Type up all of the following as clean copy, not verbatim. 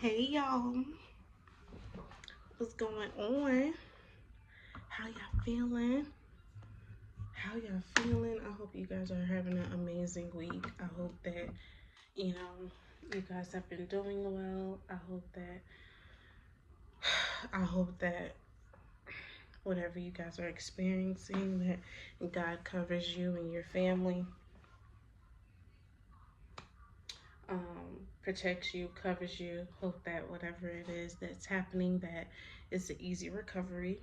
Hey y'all, what's going on? How y'all feeling? How y'all feeling? I hope you guys are having an amazing week. I hope that you know you guys have been doing well. I hope that whatever you guys are experiencing, that God covers you and your family, protects you, covers you. Hope that whatever it is that's happening, that it's an easy recovery,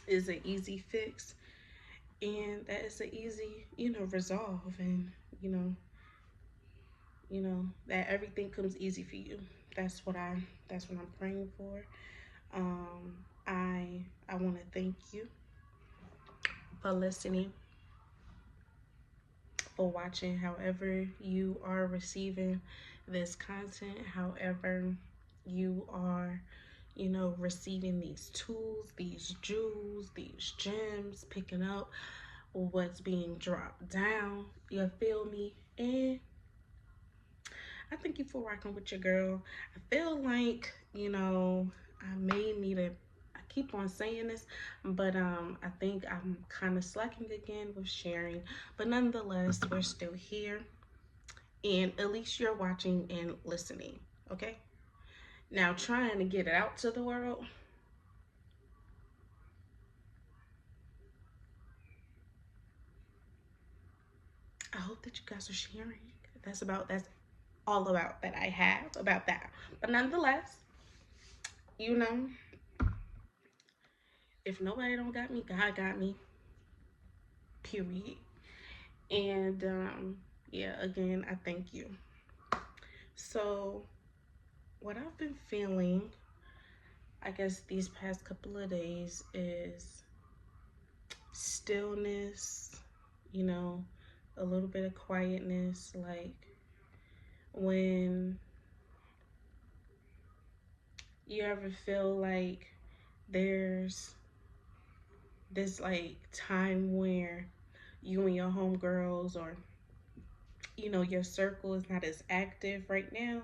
is an easy fix, and that it's an easy resolve, and you know that everything comes easy for you. That's what I'm praying for. I want to thank you for listening, for watching, however you are receiving this content, however you are receiving these tools, these jewels, these gems, picking up what's being dropped down. You feel me? And I thank you for rocking with your girl. I feel like, I may need a I keep on saying this, but I think I'm kind of slacking again with sharing. But nonetheless, we're still here. And at least you're watching and listening. Okay? Now trying to get it out to the world. I hope that you guys are sharing. That's all about that I have about that. But nonetheless, you know, if nobody don't got me, God got me. Period. And yeah, again, I thank you. So, what I've been feeling, I guess, these past couple of days is stillness, you know, a little bit of quietness. Like when you ever feel like there's this like time where you and your homegirls, or your circle is not as active right now,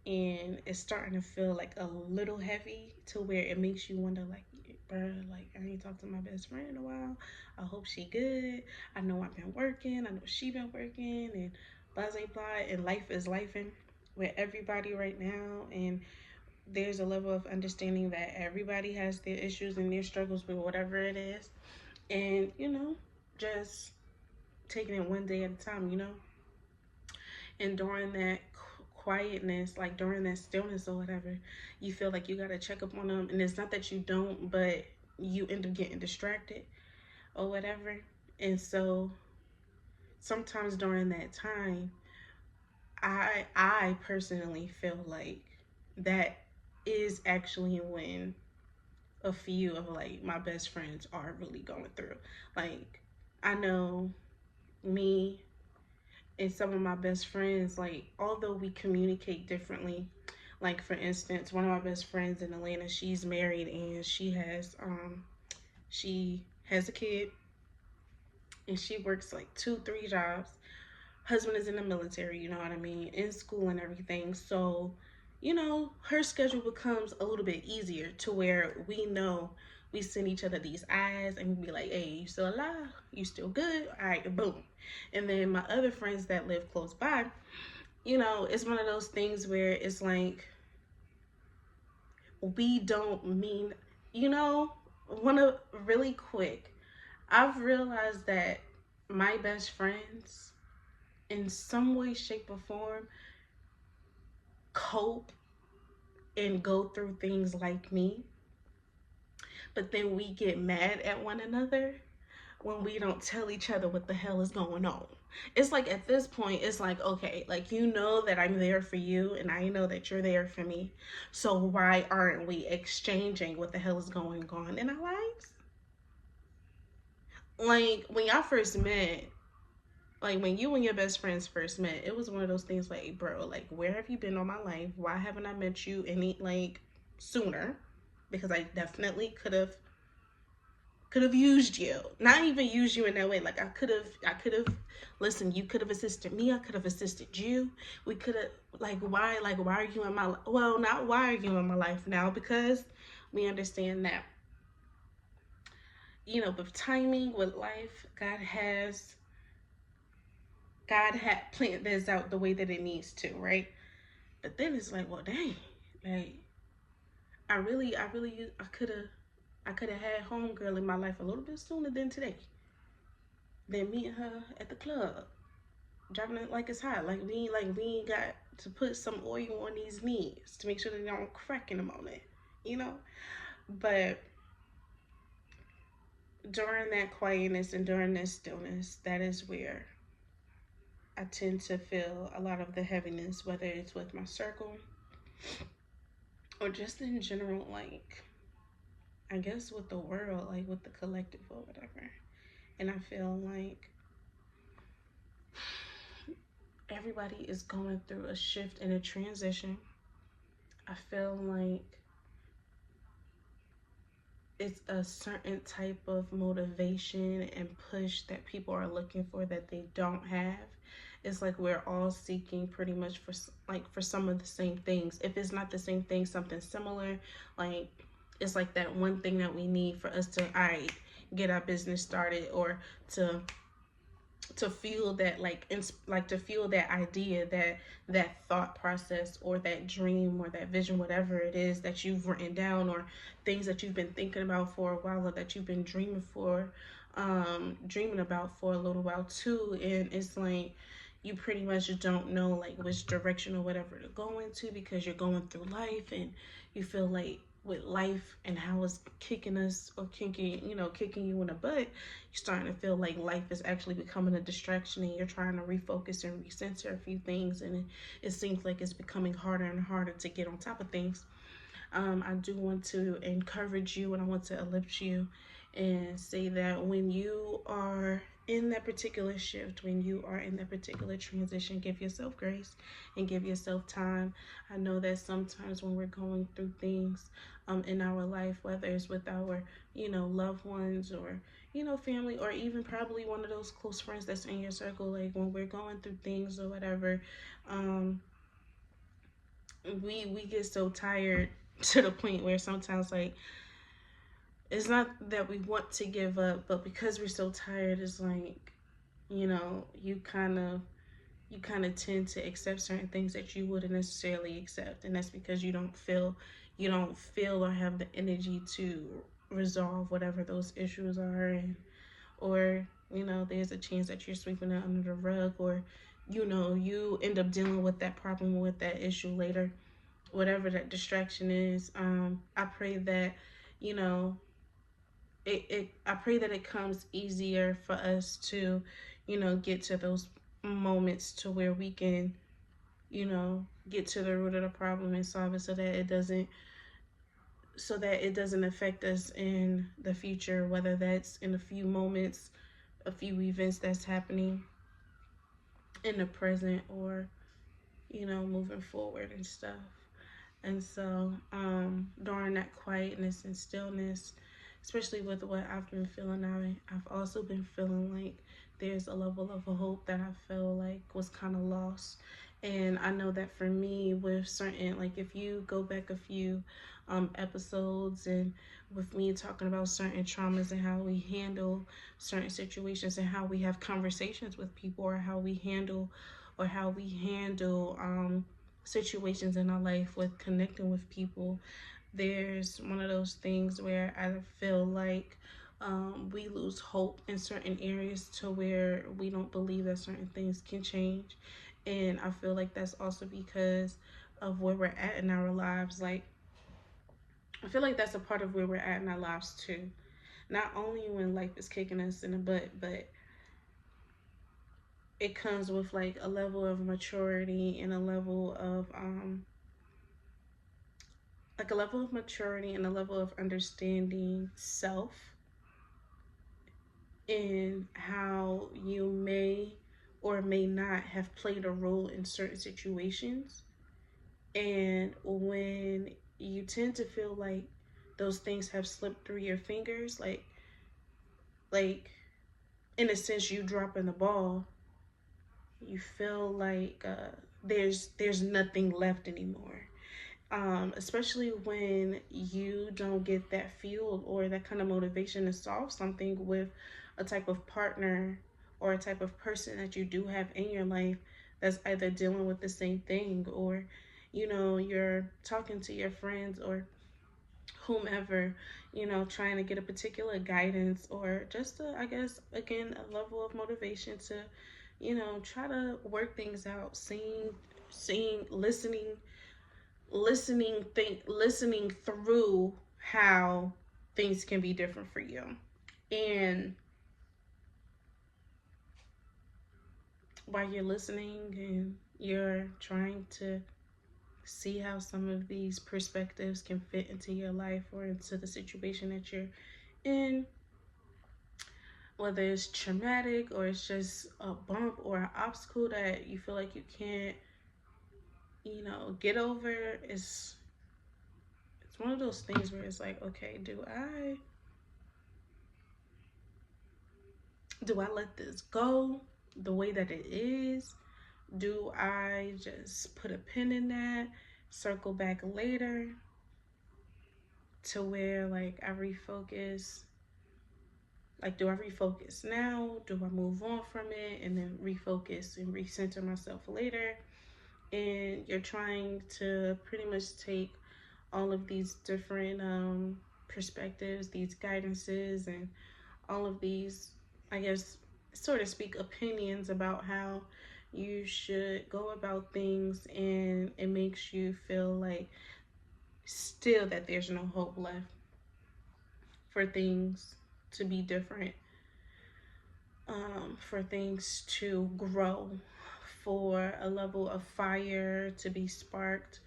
and it's starting to feel like a little heavy, to where it makes you wonder, like, bruh, like, I ain't talked to my best friend in a while. I hope she good. I know I've been working. I know she been working, and blah blah blah. And life is lifing with everybody right now, and there's a level of understanding that everybody has their issues and their struggles with whatever it is, and just taking it one day at a time. And during that quietness, like during that stillness or whatever, you feel like you got to check up on them. And it's not that you don't, but you end up getting distracted or whatever. And so sometimes during that time, I personally feel like that is actually when a few of like my best friends are really going through. Like, I know me and some of my best friends, like, although we communicate differently, like, for instance, one of my best friends in Atlanta, she's married, and she has a kid, and she works like 2 3 jobs. Husband is in the military, you know what I mean, in school and everything. So her schedule becomes a little bit easier, to where we know we send each other these eyes, and we be like, hey, you still alive? You still good? All right, boom. And then my other friends that live close by, it's one of those things where it's like, we don't mean, want to really quick. I've realized that my best friends, in some way, shape, or form, cope and go through things like me. But then we get mad at one another when we don't tell each other what the hell is going on. It's like, at this point, it's like, okay, like, that I'm there for you, and I know that you're there for me. So why aren't we exchanging what the hell is going on in our lives? Like, when y'all first met, like, when you and your best friends first met, it was one of those things like, bro, like, where have you been all my life? Why haven't I met you any, like, sooner? Because I definitely could have Could have used you. Not even used you in that way. Like I could have listen, you could have assisted me, I could have assisted you. We could have why are you in my well, not why are you in my life now, because we understand that, with timing, with life, God had planned this out the way that it needs to, right? But then it's like, well, dang, like I could have had homegirl in my life a little bit sooner than today. Than meeting her at the club, driving it like it's hot. Like we ain't got to put some oil on these knees to make sure they don't crack in a moment, you know. But during that quietness and during that stillness, that is where I tend to feel a lot of the heaviness, whether it's with my circle or just in general, like I guess with the world, like with the collective or whatever. And I feel like everybody is going through a shift and a transition. I feel like it's a certain type of motivation and push that people are looking for that they don't have. It's like we're all seeking pretty much for some of the same things. If it's not the same thing, something similar. Like it's like that one thing that we need for us to, all right, get our business started, or to feel that, like to feel that idea, that thought process, or that dream, or that vision, whatever it is that you've written down, or things that you've been thinking about for a while, or that you've been dreaming about for a little while too. And it's like you pretty much don't know like which direction or whatever to go into, because you're going through life and you feel like with life and how it's kicking us, or kicking you in the butt, you're starting to feel like life is actually becoming a distraction, and you're trying to refocus and recenter a few things, and it seems like it's becoming harder and harder to get on top of things. I do want to encourage you, and I want to uplift you and say that when you are in that particular shift, when you are in that particular transition, give yourself grace and give yourself time. I know that sometimes when we're going through things in our life, whether it's with our, loved ones, or, family, or even probably one of those close friends that's in your circle, like when we're going through things or whatever, um, we get so tired to the point where sometimes, like, it's not that we want to give up, but because we're so tired, it's like, you kind of tend to accept certain things that you wouldn't necessarily accept, and that's because you don't feel or have the energy to resolve whatever those issues are. And or there's a chance that you're sweeping it under the rug, or you end up dealing with that problem, with that issue later, whatever that distraction is. I pray that you know I pray that it comes easier for us to get to those moments to where we can get to the root of the problem and solve it, so that it doesn't affect us in the future, whether that's in a few moments, a few events that's happening in the present, or moving forward and stuff. And so, during that quietness and stillness, especially with what I've been feeling, I've also been feeling like there's a level of a hope that I feel like was kind of lost. And I know that for me, with certain, like if you go back a few episodes, and with me talking about certain traumas and how we handle certain situations, and how we have conversations with people, or how we handle situations in our life with connecting with people, there's one of those things where I feel like we lose hope in certain areas to where we don't believe that certain things can change. And I feel like that's also because of where we're at in our lives. Like, I feel like that's a part of where we're at in our lives too. Not only when life is kicking us in the butt, but it comes with like a level of maturity and a level of understanding self, in how you may or may not have played a role in certain situations. And when you tend to feel like those things have slipped through your fingers, like like, in a sense, you dropping the ball, you feel like there's nothing left anymore. Especially when you don't get that fuel or that kind of motivation to solve something with a type of partner or a type of person that you do have in your life that's either dealing with the same thing, or you're talking to your friends or whomever, trying to get a particular guidance or just I guess again a level of motivation to try to work things out, seeing listening through how things can be different for you. And while you're listening and you're trying to see how some of these perspectives can fit into your life or into the situation that you're in, whether it's traumatic or it's just a bump or an obstacle that you feel like you can't, get over, it's one of those things where it's like, okay, do I let this go the way that it is? Do I just put a pin in that, circle back later to where like I refocus? Like, do I refocus now? Do I move on from it and then refocus and recenter myself later? And you're trying to pretty much take all of these different perspectives, these guidances, and all of these, I guess, so to speak, opinions about how you should go about things, and it makes you feel like still that there's no hope left for things to be different, for things to grow, for a level of fire to be sparked,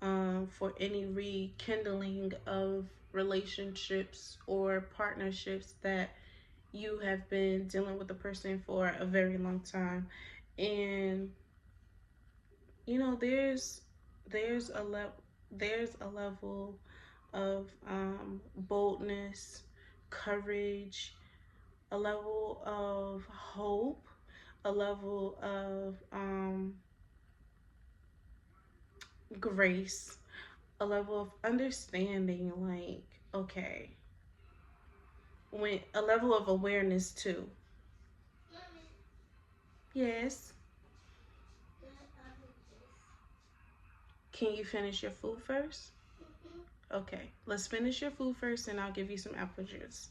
for any rekindling of relationships or partnerships that you have been dealing with a person for a very long time. And there's there's a level of boldness, courage, a level of hope, a level of grace, a level of understanding, like, okay, when a level of awareness too. Yes. Can you finish your food first? Okay, let's finish your food first and I'll give you some apple juice.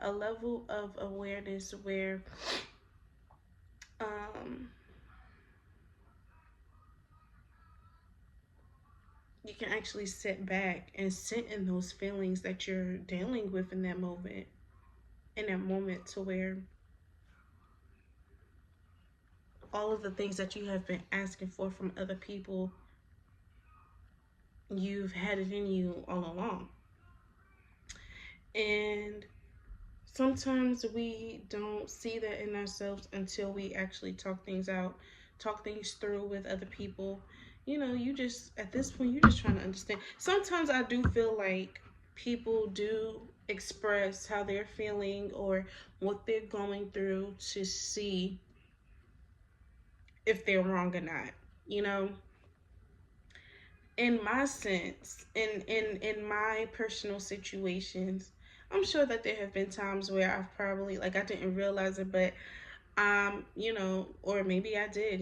A level of awareness where um, you can actually sit back and sit in those feelings that you're dealing with in that moment to where all of the things that you have been asking for from other people, you've had it in you all along. And sometimes we don't see that in ourselves until we actually talk things out, talk things through with other people. You just, at this point, you're just trying to understand. Sometimes I do feel like people do express how they're feeling or what they're going through to see if they're wrong or not. You know, in my sense, in my personal situations, I'm sure that there have been times where I've probably, like, I didn't realize it, but or maybe I did,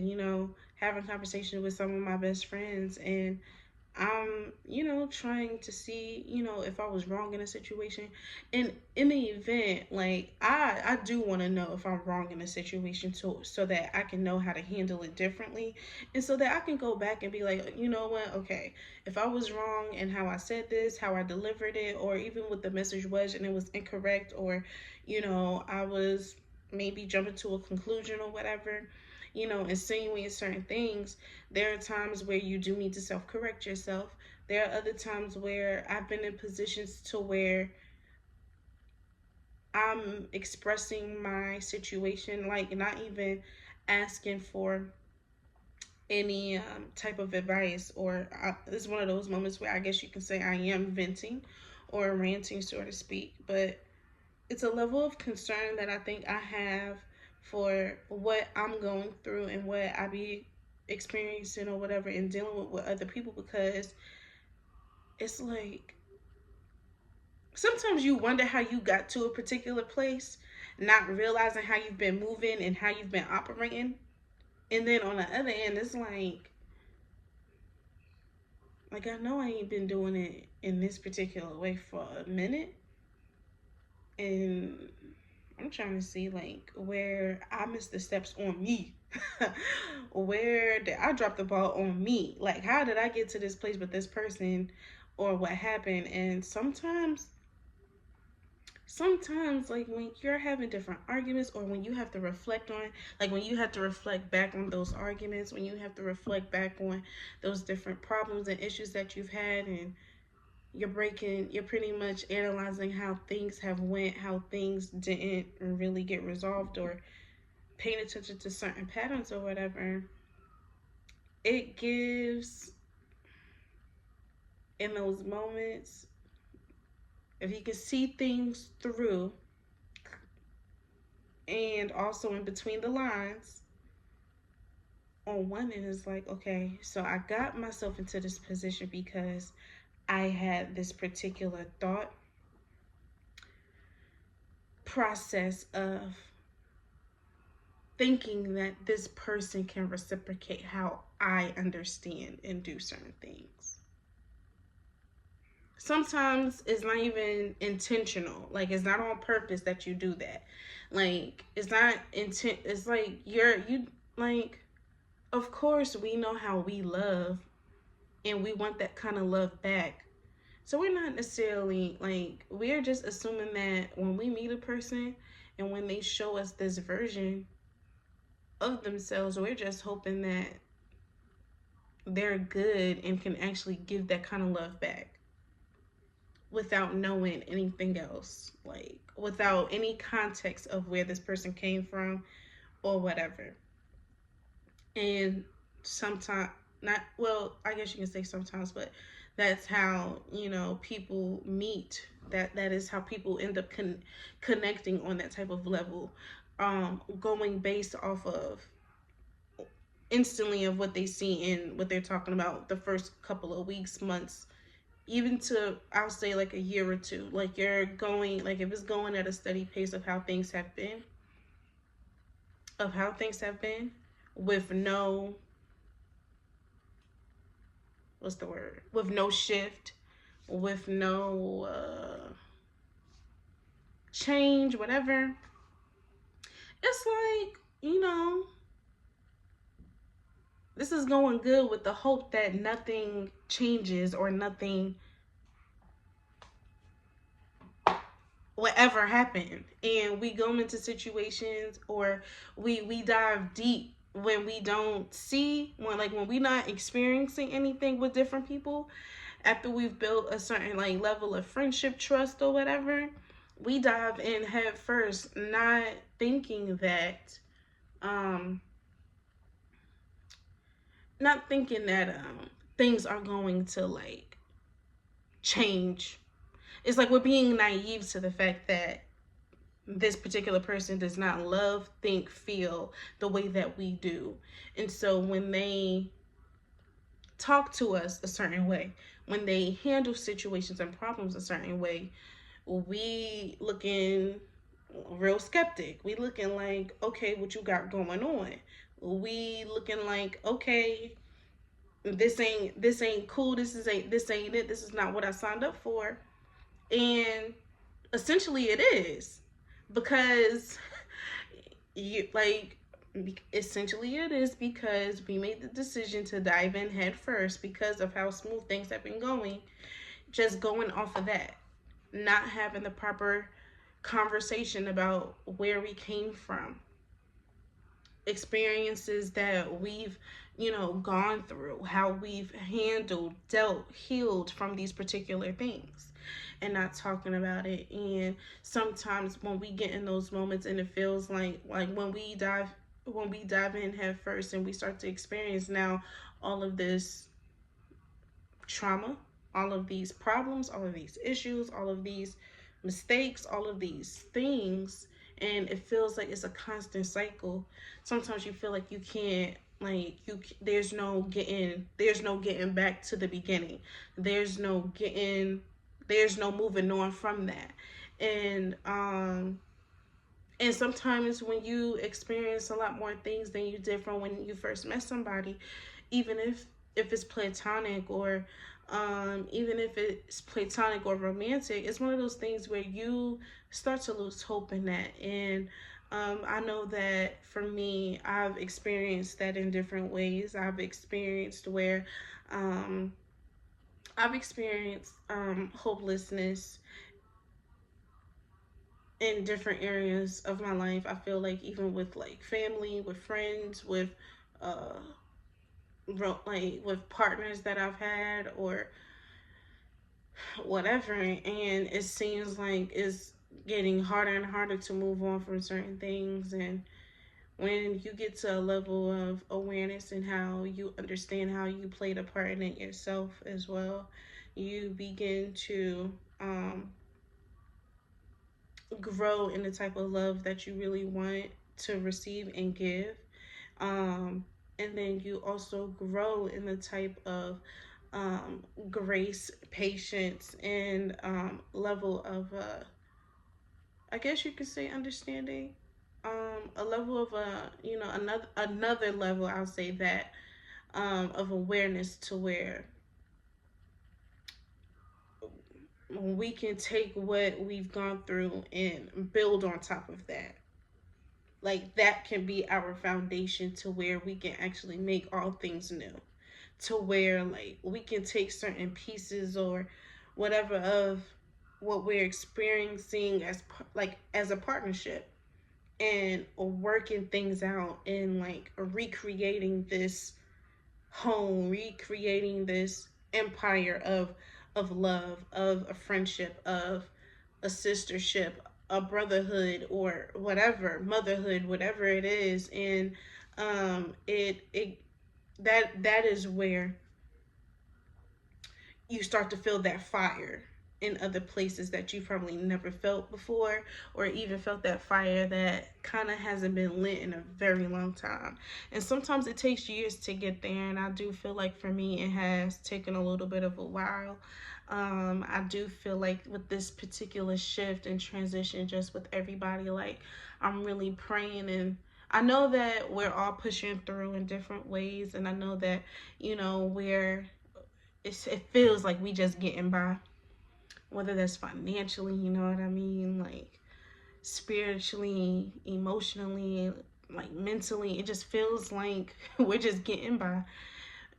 having conversation with some of my best friends, and I'm, trying to see, if I was wrong in a situation. And in the event, like, I do want to know if I'm wrong in a situation too, so that I can know how to handle it differently. And so that I can go back and be like, you know what, okay, if I was wrong in how I said this, how I delivered it, or even what the message was and it was incorrect, or, I was maybe jumping to a conclusion or whatever, insinuating certain things. There are times where you do need to self-correct yourself. There are other times where I've been in positions to where I'm expressing my situation, like not even asking for any type of advice, or it's one of those moments where I guess you can say I am venting or ranting, so to speak. But it's a level of concern that I think I have for what I'm going through and what I be experiencing or whatever and dealing with other people, because it's like sometimes you wonder how you got to a particular place, not realizing how you've been moving and how you've been operating. And then on the other end, it's like I know I ain't been doing it in this particular way for a minute, and I'm trying to see like where I missed the steps on me. Where did I drop the ball on me? Like how did I get to this place with this person, or what happened? And sometimes like when you're having different arguments, or when you have to reflect on, like when you have to reflect back on those arguments, when you have to reflect back on those different problems and issues that you've had, and you're pretty much analyzing how things have went, how things didn't really get resolved, or paying attention to certain patterns or whatever. It gives, in those moments, if you can see things through, and also in between the lines, on one end is like, okay, so I got myself into this position because I had this particular thought process of thinking that this person can reciprocate how I understand and do certain things. Sometimes it's not even intentional. Like it's not on purpose that you do that. Like it's not intent. It's like you like. Of course, we know how we love, and we want that kind of love back. So we're not necessarily like, we're just assuming that when we meet a person and when they show us this version of themselves, we're just hoping that they're good and can actually give that kind of love back without knowing anything else, like without any context of where this person came from or whatever. And sometimes, not, well, I guess you can say sometimes, but that's how, people meet. That is how people end up connecting on that type of level, going based off of instantly of what they see and what they're talking about the first couple of weeks, months, even to, I'll say, like a year or two. Like you're going, like if it's going at a steady pace of how things have been, with no, what's the word, with no shift, with no change, whatever. It's like, this is going good with the hope that nothing changes or nothing will ever happen. And we go into situations, or we dive deep when we don't see, when we're not experiencing anything with different people, after we've built a certain like level of friendship, trust, or whatever. We dive in head first, not thinking that um things are going to like change. It's like we're being naive to the fact that this particular person does not love, think, feel the way that we do. And so when they talk to us a certain way, when they handle situations and problems a certain way, we looking real skeptic. We looking like, okay, what you got going on? We looking like, okay, this ain't cool. This ain't it. This is not what I signed up for. And essentially it is, because you like essentially it is because we made the decision to dive in head first because of how smooth things have been going, just going off of that, not having the proper conversation about where we came from, experiences that we've gone through, how we've handled, dealt, healed from these particular things, and not talking about it. And sometimes when we get in those moments and it feels like when we dive in head first and we start to experience now all of this trauma, all of these problems, all of these issues, all of these mistakes, all of these things, and it feels like it's a constant cycle. Sometimes you feel like you can't, like there's no getting back to the beginning. There's no getting there's no moving on from that. And and sometimes when you experience a lot more things than you did from when you first met somebody, even if it's platonic, or even if it's platonic or romantic, it's one of those things where you start to lose hope in that. And I know that for me, I've experienced that in different ways. Um, I've experienced hopelessness in different areas of my life. I feel like even with like family, with friends, with uh like with partners that I've had or whatever, and it seems like it's getting harder and harder to move on from certain things. And when you get to a level of awareness and how you understand how you played a part in it yourself as well, you begin to grow in the type of love that you really want to receive and give. Um, and then you also grow in the type of grace, patience, and level of, I guess you could say, understanding. A level of another level. I'll say that of awareness to where we can take what we've gone through and build on top of that. Like that can be our foundation to where we can actually make all things new, to where like we can take certain pieces or whatever of what we're experiencing as like as a partnership, and working things out and like recreating this home, recreating this empire of love, of a friendship, of a sistership, a brotherhood, or whatever, motherhood, whatever it is. And it that is where you start to feel that fire in other places that you probably never felt before, or even felt that fire that kind of hasn't been lit in a very long time. And sometimes it takes years to get there, and I do feel like for me it has taken a little bit of a while. I do feel like with this particular shift and transition, just with everybody, like I'm really praying, and I know that we're all pushing through in different ways, and I know that it feels like we just getting by, whether that's financially, you know what I mean, like spiritually, emotionally, like mentally. It just feels like we're just getting by,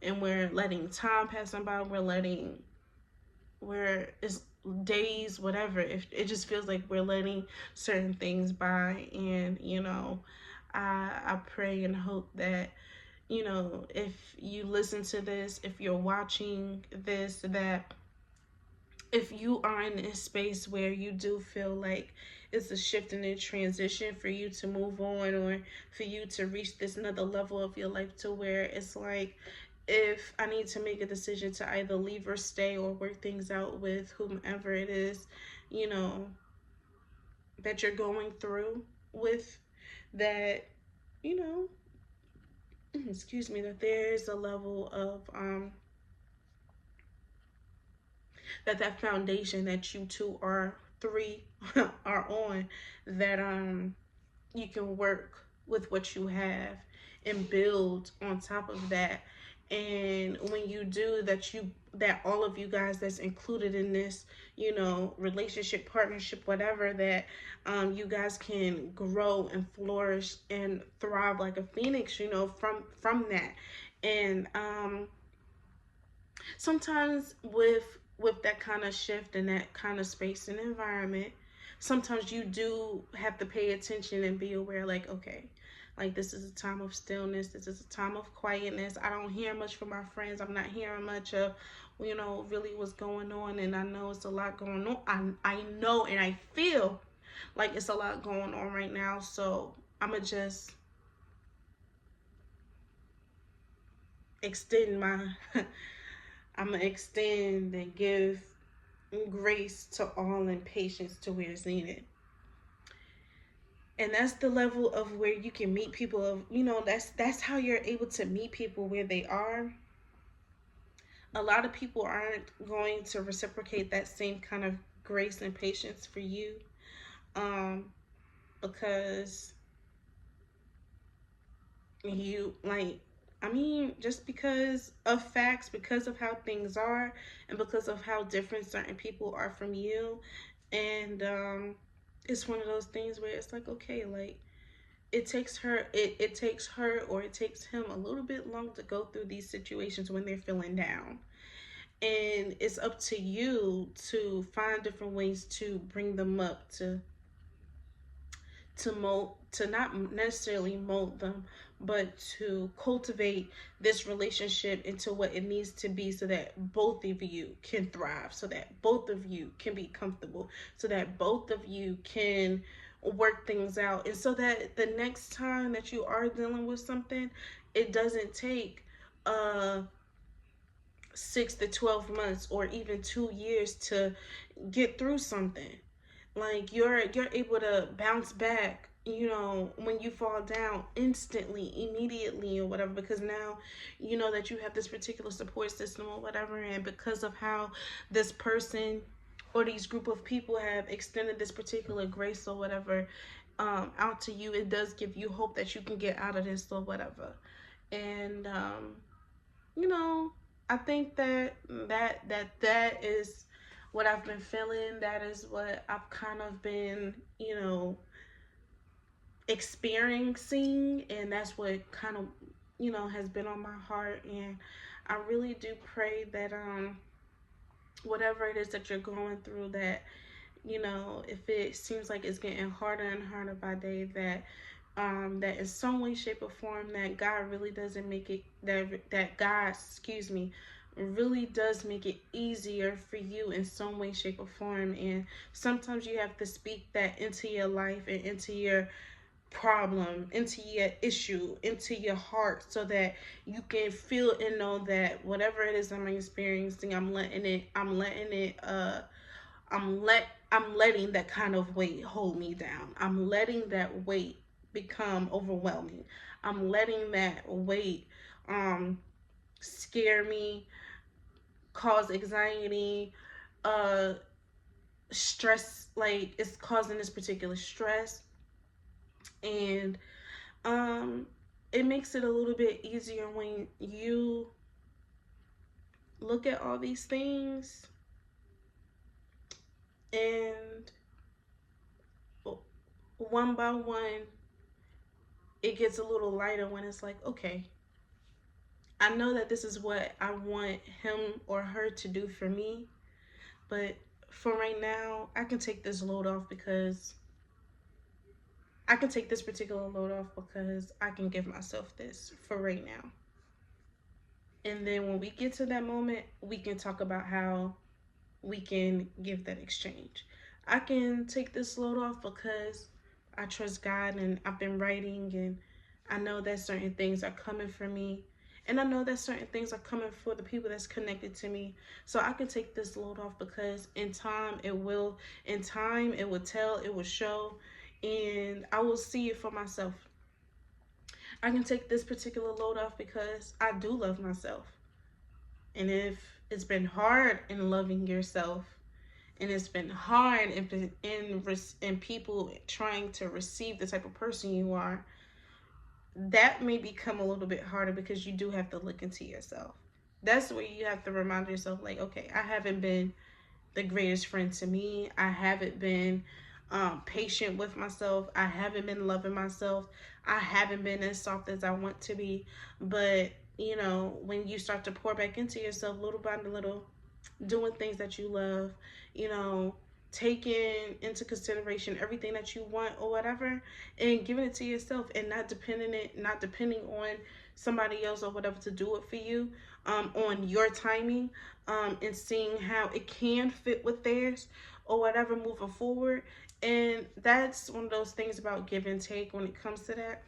and we're letting time pass on by. We're it's days, whatever. If it just feels like we're letting certain things by. And I pray and hope that if you listen to this, if you're watching this, that if you are in a space where you do feel like it's a shift and a transition for you to move on, or for you to reach this another level of your life, to where it's like, if I need to make a decision to either leave or stay or work things out with whomever it is, you know, that you're going through with, that, you know, excuse me, that there's a level of that foundation that you two are three are on, that you can work with what you have and build on top of that. And when you do that, that all of you guys that's included in this, relationship, partnership, whatever, that you guys can grow and flourish and thrive like a phoenix, from that. And sometimes with that kind of shift and that kind of space and environment, sometimes you do have to pay attention and be aware, like, okay, like this is a time of stillness, this is a time of quietness. I don't hear much from my friends. I'm not hearing much of really what's going on. And I know it's a lot going on. I know and I feel like it's a lot going on right now. So I'ma just extend my I'm gonna extend and give grace to all and patience to where it's needed. And that's the level of where you can meet people of, that's how you're able to meet people where they are. A lot of people aren't going to reciprocate that same kind of grace and patience for you, um because you like, I mean, just because of facts, because of how things are, and because of how different certain people are from you. And it's one of those things where it's like, okay, like, it takes her or it takes him a little bit long to go through these situations when they're feeling down. And it's up to you to find different ways to bring them up, to mold, to not necessarily mold them, but to cultivate this relationship into what it needs to be, so that both of you can thrive, so that both of you can be comfortable, so that both of you can work things out, and so that the next time that you are dealing with something, it doesn't take 6 to 12 months or even 2 years to get through something. Like, you're able to bounce back, when you fall down, instantly, immediately, or whatever, because now you know that you have this particular support system or whatever. And because of how this person or these group of people have extended this particular grace or whatever, out to you, it does give you hope that you can get out of this or whatever. And you know, I think that is what I've been feeling. That is what I've kind of been, experiencing, and that's what kind of, has been on my heart. And I really do pray that whatever it is that you're going through, that, if it seems like it's getting harder and harder by day, that that in some way, shape, or form, that God really doesn't make it, that God, excuse me, really does make it easier for you in some way, shape, or form. And sometimes you have to speak that into your life and into your problem, into your issue, into your heart, so that you can feel and know that whatever it is I'm experiencing, I'm letting that kind of weight hold me down. I'm letting that weight become overwhelming. I'm letting that weight scare me, cause anxiety, uh stress, like it's causing this particular stress. And um it makes it a little bit easier when you look at all these things, and one by one it gets a little lighter when it's like, okay, I know that this is what I want him or her to do for me, but for right now, I can take this particular load off because I can give myself this for right now. And then when we get to that moment, we can talk about how we can give that exchange. I can take this load off because I trust God, and I've been writing, and I know that certain things are coming for me. And I know that certain things are coming for the people that's connected to me. So I can take this load off because in time it will tell, it will show, and I will see it for myself. I can take this particular load off because I do love myself. And if it's been hard in loving yourself, and it's been hard in people trying to receive the type of person you are, that may become a little bit harder because you do have to look into yourself. That's where you have to remind yourself, like, okay, I haven't been the greatest friend to me. I haven't been patient with myself. I haven't been loving myself. I haven't been as soft as I want to be. But, when you start to pour back into yourself little by little, doing things that you love, you know, taking into consideration everything that you want or whatever, and giving it to yourself, and not depending on somebody else or whatever to do it for you, on your timing, and seeing how it can fit with theirs or whatever moving forward. And that's one of those things about give and take when it comes to that.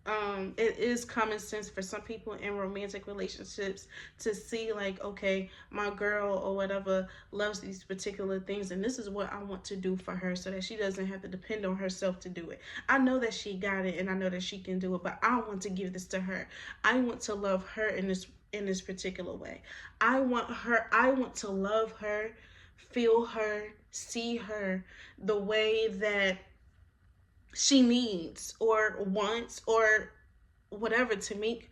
it is common sense for some people in romantic relationships to see like, okay, my girl or whatever loves these particular things, and this is what I want to do for her so that she doesn't have to depend on herself to do it. I know that she got it and I know that she can do it, but I want to give this to her. I want to love her in this particular way. I want to love her, feel her, see her the way that she needs or wants or whatever, to make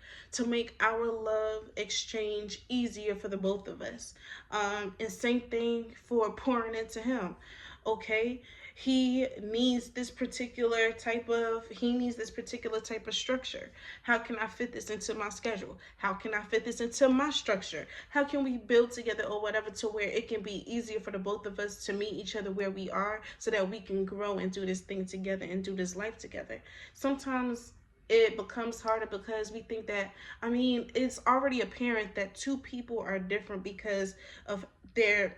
our love exchange easier for the both of us. And same thing for pouring into him. Okay, he needs this particular type of structure. How can I fit this into my schedule? How can I fit this into my structure? How can we build together or whatever to where it can be easier for the both of us to meet each other where we are so that we can grow and do this thing together and do this life together. Sometimes it becomes harder because we think that, I mean, it's already apparent that two people are different because of their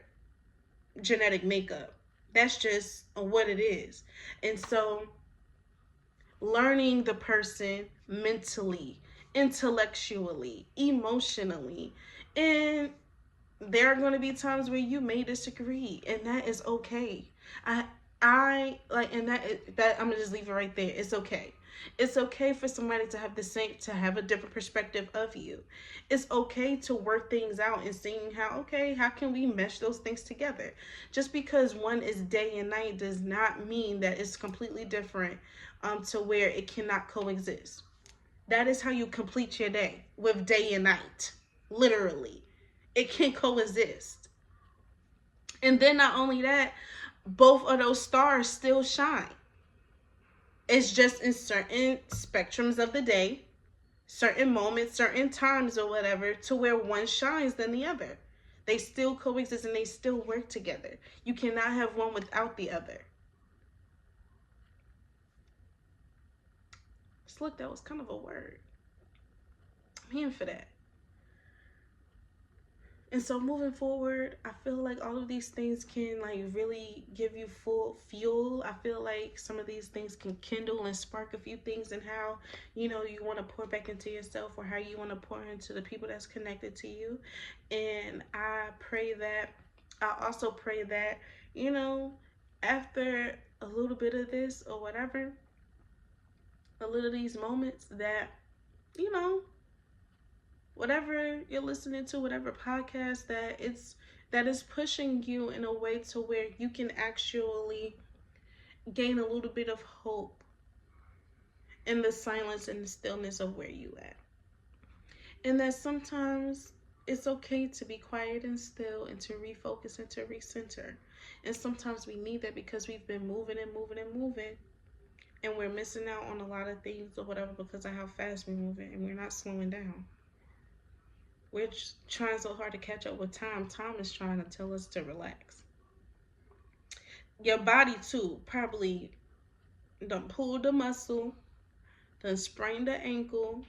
genetic makeup. That's just what it is. And so learning the person mentally, intellectually, emotionally, and there are going to be times where you may disagree, and that is okay. I I like, and that I'm gonna just leave it right there. It's okay. It's okay for somebody to have to have a different perspective of you. It's okay to work things out and seeing how can we mesh those things together. Just because one is day and night does not mean that it's completely different, to where it cannot coexist. That is how you complete your day, with day and night. Literally. It can coexist. And then not only that, both of those stars still shine. It's just in certain spectrums of the day, certain moments, certain times or whatever, to where one shines than the other. They still coexist and they still work together. You cannot have one without the other. So look, that was kind of a word. I'm here for that. And so moving forward, I feel like all of these things can like really give you full fuel. I feel like some of these things can kindle and spark a few things in how, you want to pour back into yourself or how you want to pour into the people that's connected to you. And I also pray that, you know, after a little bit of this or whatever, a little of these moments that, you know, whatever you're listening to, whatever podcast that is pushing you in a way to where you can actually gain a little bit of hope in the silence and the stillness of where you at. And that sometimes it's okay to be quiet and still and to refocus and to recenter. And sometimes we need that because we've been moving and moving and moving, and we're missing out on a lot of things or whatever because of how fast we're moving, and we're not slowing down. We're trying so hard to catch up with time. Time is trying to tell us to relax. Your body too probably done pulled the muscle, done sprained the ankle,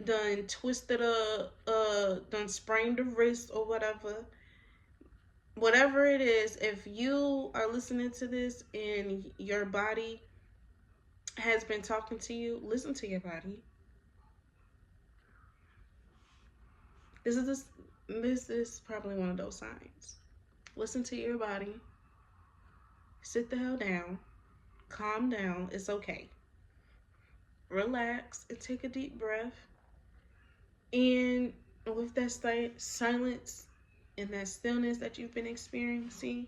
done twisted done sprained the wrist or whatever. Whatever it is, if you are listening to this and your body has been talking to you, listen to your body. This is probably one of those signs. Listen to your body. Sit the hell down. Calm down. It's okay. Relax and take a deep breath. And with that silence and that stillness that you've been experiencing,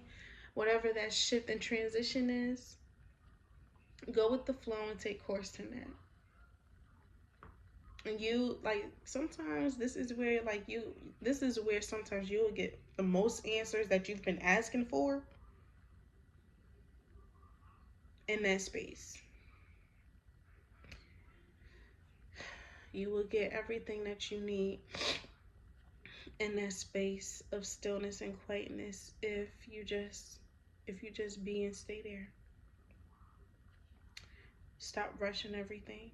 whatever that shift and transition is, go with the flow and take course in that. And sometimes this is where sometimes you'll get the most answers that you've been asking for in that space. You will get everything that you need in that space of stillness and quietness if you just be and stay there. Stop rushing everything.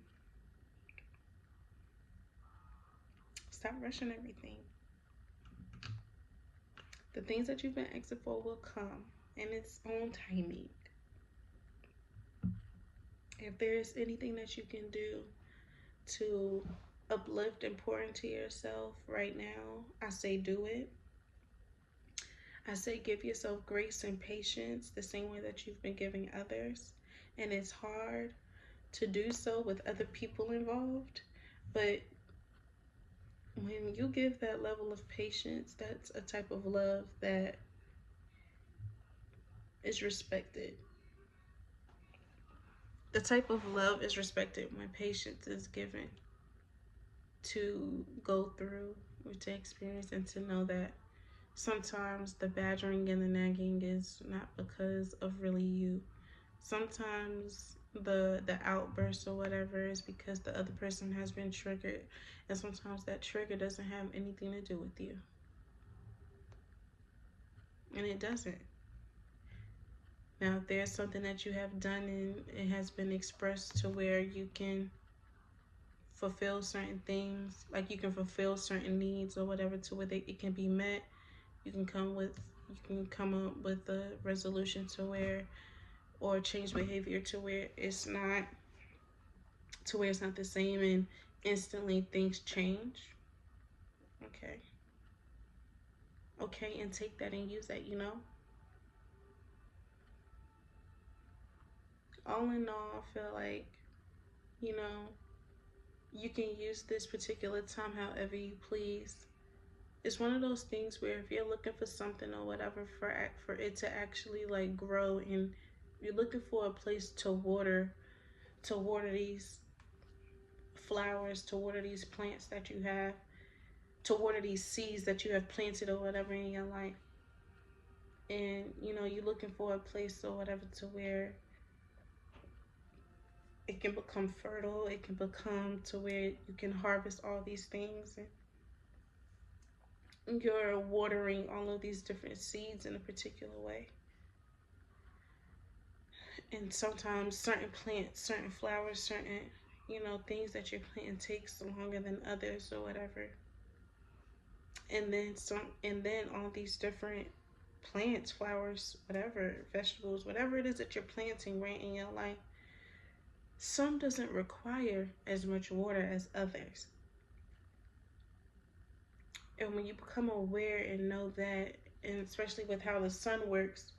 Stop rushing everything. The things that you've been asking for will come in its own timing. If there's anything that you can do to uplift and pour into yourself right now, I say do it. I say give yourself grace and patience the same way that you've been giving others. And it's hard to do so with other people involved, but when you give that level of patience, that's a type of love that is respected. The type of love is respected when patience is given to go through or to experience, and to know that sometimes the badgering and the nagging is not because of really you. Sometimes the outburst or whatever is because the other person has been triggered, and sometimes that trigger doesn't have anything to do with you, and it doesn't. Now, if there's something that you have done and it has been expressed to where you can fulfill certain things, like you can fulfill certain needs or whatever, to where it can be met, you can come up with a resolution to where, or change behavior to where it's not the same, and instantly things change. Okay. Okay, and take that and use that. All in all, I feel like, you know, you can use this particular time however you please. It's one of those things where if you're looking for something or whatever, for it to actually like grow, and you're looking for a place to water these flowers, to water these plants that you have, to water these seeds that you have planted or whatever in your life. And you're looking for a place or whatever to where it can become fertile, it can become to where you can harvest all these things, and you're watering all of these different seeds in a particular way. And sometimes certain plants, certain flowers, certain things that you're planting takes longer than others or whatever. And then all these different plants, flowers, whatever, vegetables, whatever it is that you're planting right in your life, some doesn't require as much water as others. And when you become aware and know that, and especially with how the sun works,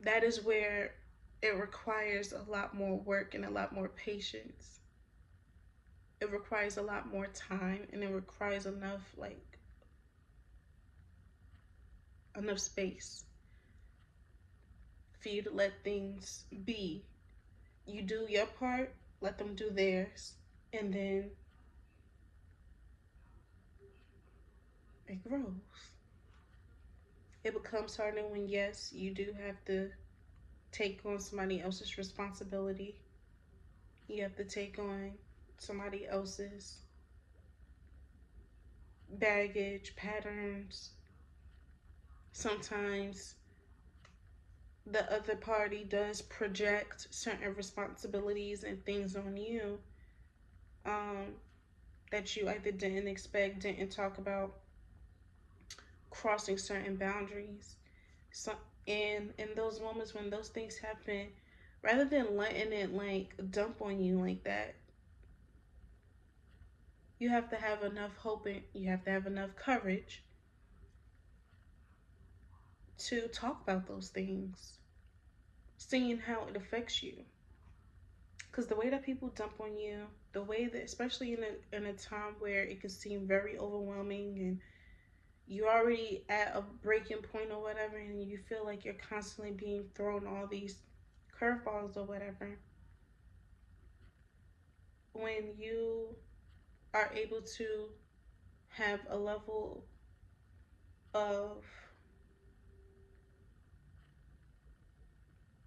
that is where it requires a lot more work and a lot more patience. It requires a lot more time, and it requires enough space for you to let things be. You do your part, let them do theirs, and then it grows. It becomes harder when, yes, you do have to take on somebody else's responsibility. You have to take on somebody else's baggage, patterns. Sometimes the other party does project certain responsibilities and things on you, um, that you either didn't expect, didn't talk about, crossing certain boundaries. So, and in those moments when those things happen, rather than letting it like dump on you like that, you have to have enough hope, and you have to have enough courage to talk about those things, seeing how it affects you. Because the way that people dump on you, the way that, especially in a time where it can seem very overwhelming, and you're already at a breaking point or whatever, and you feel like you're constantly being thrown all these curveballs or whatever, when you are able to have a level of,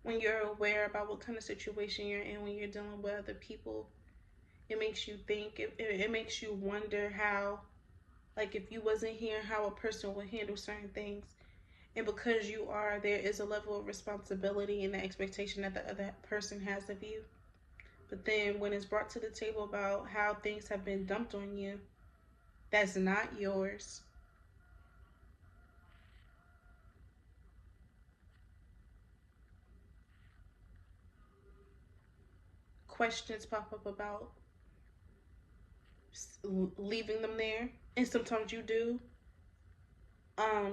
when you're aware about what kind of situation you're in, when you're dealing with other people, it makes you think, it makes you wonder how, like, if you wasn't here, how a person would handle certain things. And because you are, there is a level of responsibility and the expectation that the other person has of you. But then when it's brought to the table about how things have been dumped on you, that's not yours. questions pop up about leaving them there, and sometimes you do,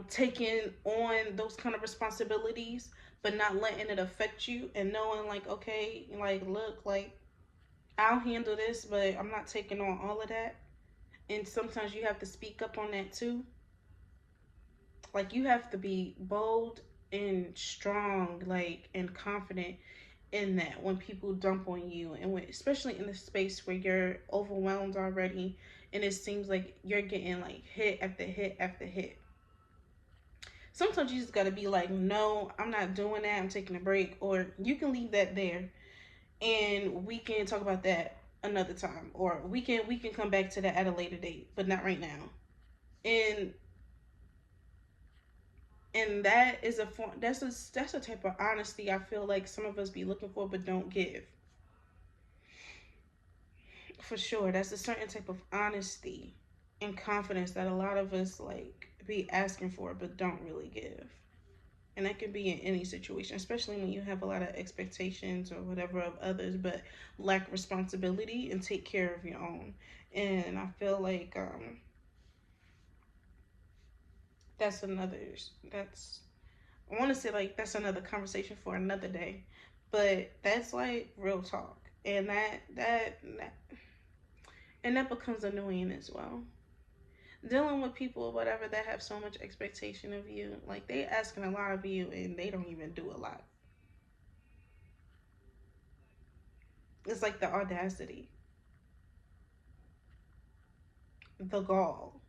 taking on those kind of responsibilities, but not letting it affect you, and knowing like, okay, like, look, like, I'll handle this, but I'm not taking on all of that. And sometimes you have to speak up on that too. Like, you have to be bold and strong, like, and confident in that when people dump on you, and when, especially in the space where you're overwhelmed already, and it seems like you're getting like hit after hit after hit. Sometimes you just gotta be like, no, I'm not doing that, I'm taking a break. Or you can leave that there, and we can talk about that another time, or we can come back to that at a later date, but not right now. and and that is a form, that's a type of honesty I feel like some of us be looking for but don't give. For sure, that's a certain type of honesty and confidence that a lot of us like be asking for but don't really give. And that can be in any situation, especially when you have a lot of expectations or whatever of others, but lack responsibility and take care of your own. And I feel like that's another that's I want to say like that's another conversation for another day, but that's like real talk, and that becomes annoying as well. Dealing with people, whatever, that have so much expectation of you, like they asking a lot of you, and they don't even do a lot. It's like the audacity, the gall.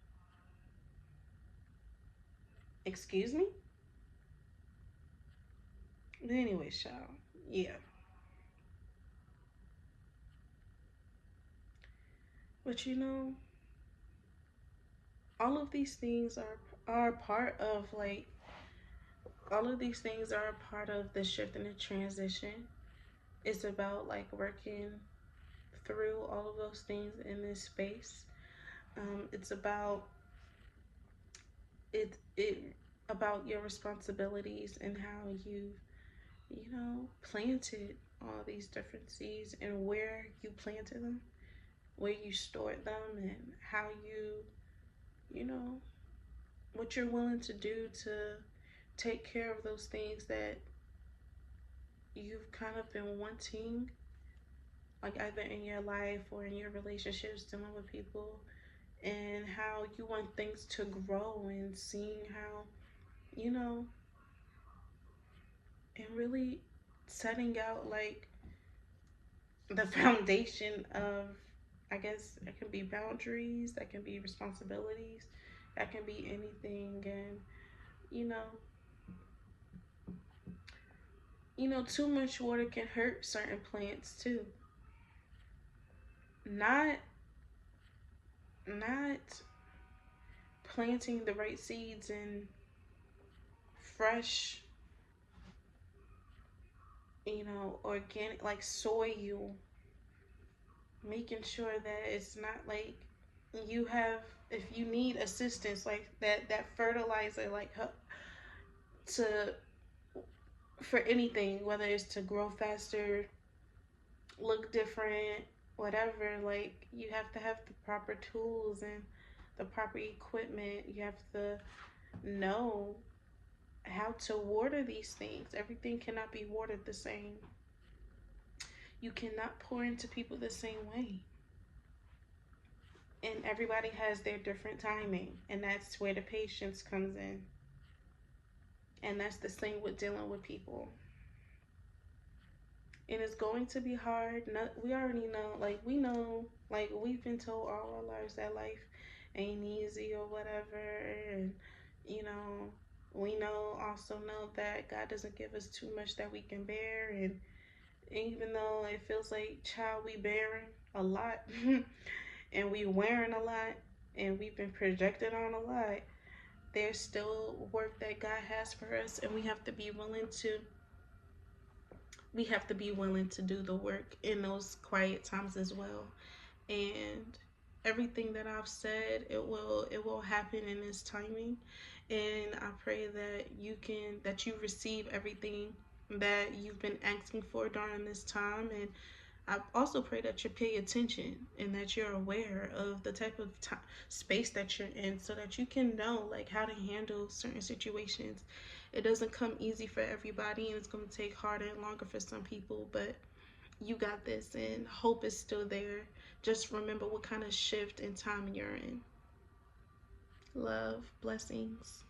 Excuse me. But anyway, child. Yeah. But all of these things are part of like all of these things are a part of the shift and the transition. It's about like working through all of those things in this space. It's it about your responsibilities and how you planted all these different seeds, and where you planted them, where you stored them, and how you know what you're willing to do to take care of those things that you've kind of been wanting, like either in your life or in your relationships dealing with people, and how you want things to grow, and seeing how, you know, and really setting out like the foundation of, I guess it can be boundaries, that can be responsibilities, that can be anything. And you know, too much water can hurt certain plants too. Not not planting the right seeds in fresh, organic, like soil, making sure that it's not like you have, if you need assistance, like that fertilizer, like to for anything, whether it's to grow faster, look different, whatever, like you have to have the proper tools and the proper equipment. You have to know how to water these things. Everything cannot be watered the same. You cannot pour into people the same way. And everybody has their different timing, and that's where the patience comes in. And that's the same with dealing with people. And it's going to be hard. No, we already know, like we know, like we've been told all our lives that life ain't easy or whatever. And you know, we also know that God doesn't give us too much that we can bear. And even though it feels like, child, we bearing a lot and we wearing a lot, and we've been projected on a lot, there's still work that God has for us, and we have to be willing to do the work in those quiet times as well. And everything that I've said, it will happen in its timing. And I pray that you receive everything that you've been asking for during this time. And I also pray that you pay attention and that you're aware of the type of time, space that you're in, so that you can know like how to handle certain situations. It doesn't come easy for everybody, and it's going to take harder and longer for some people, but you got this, and hope is still there. Just remember what kind of shift in time you're in. Love, blessings.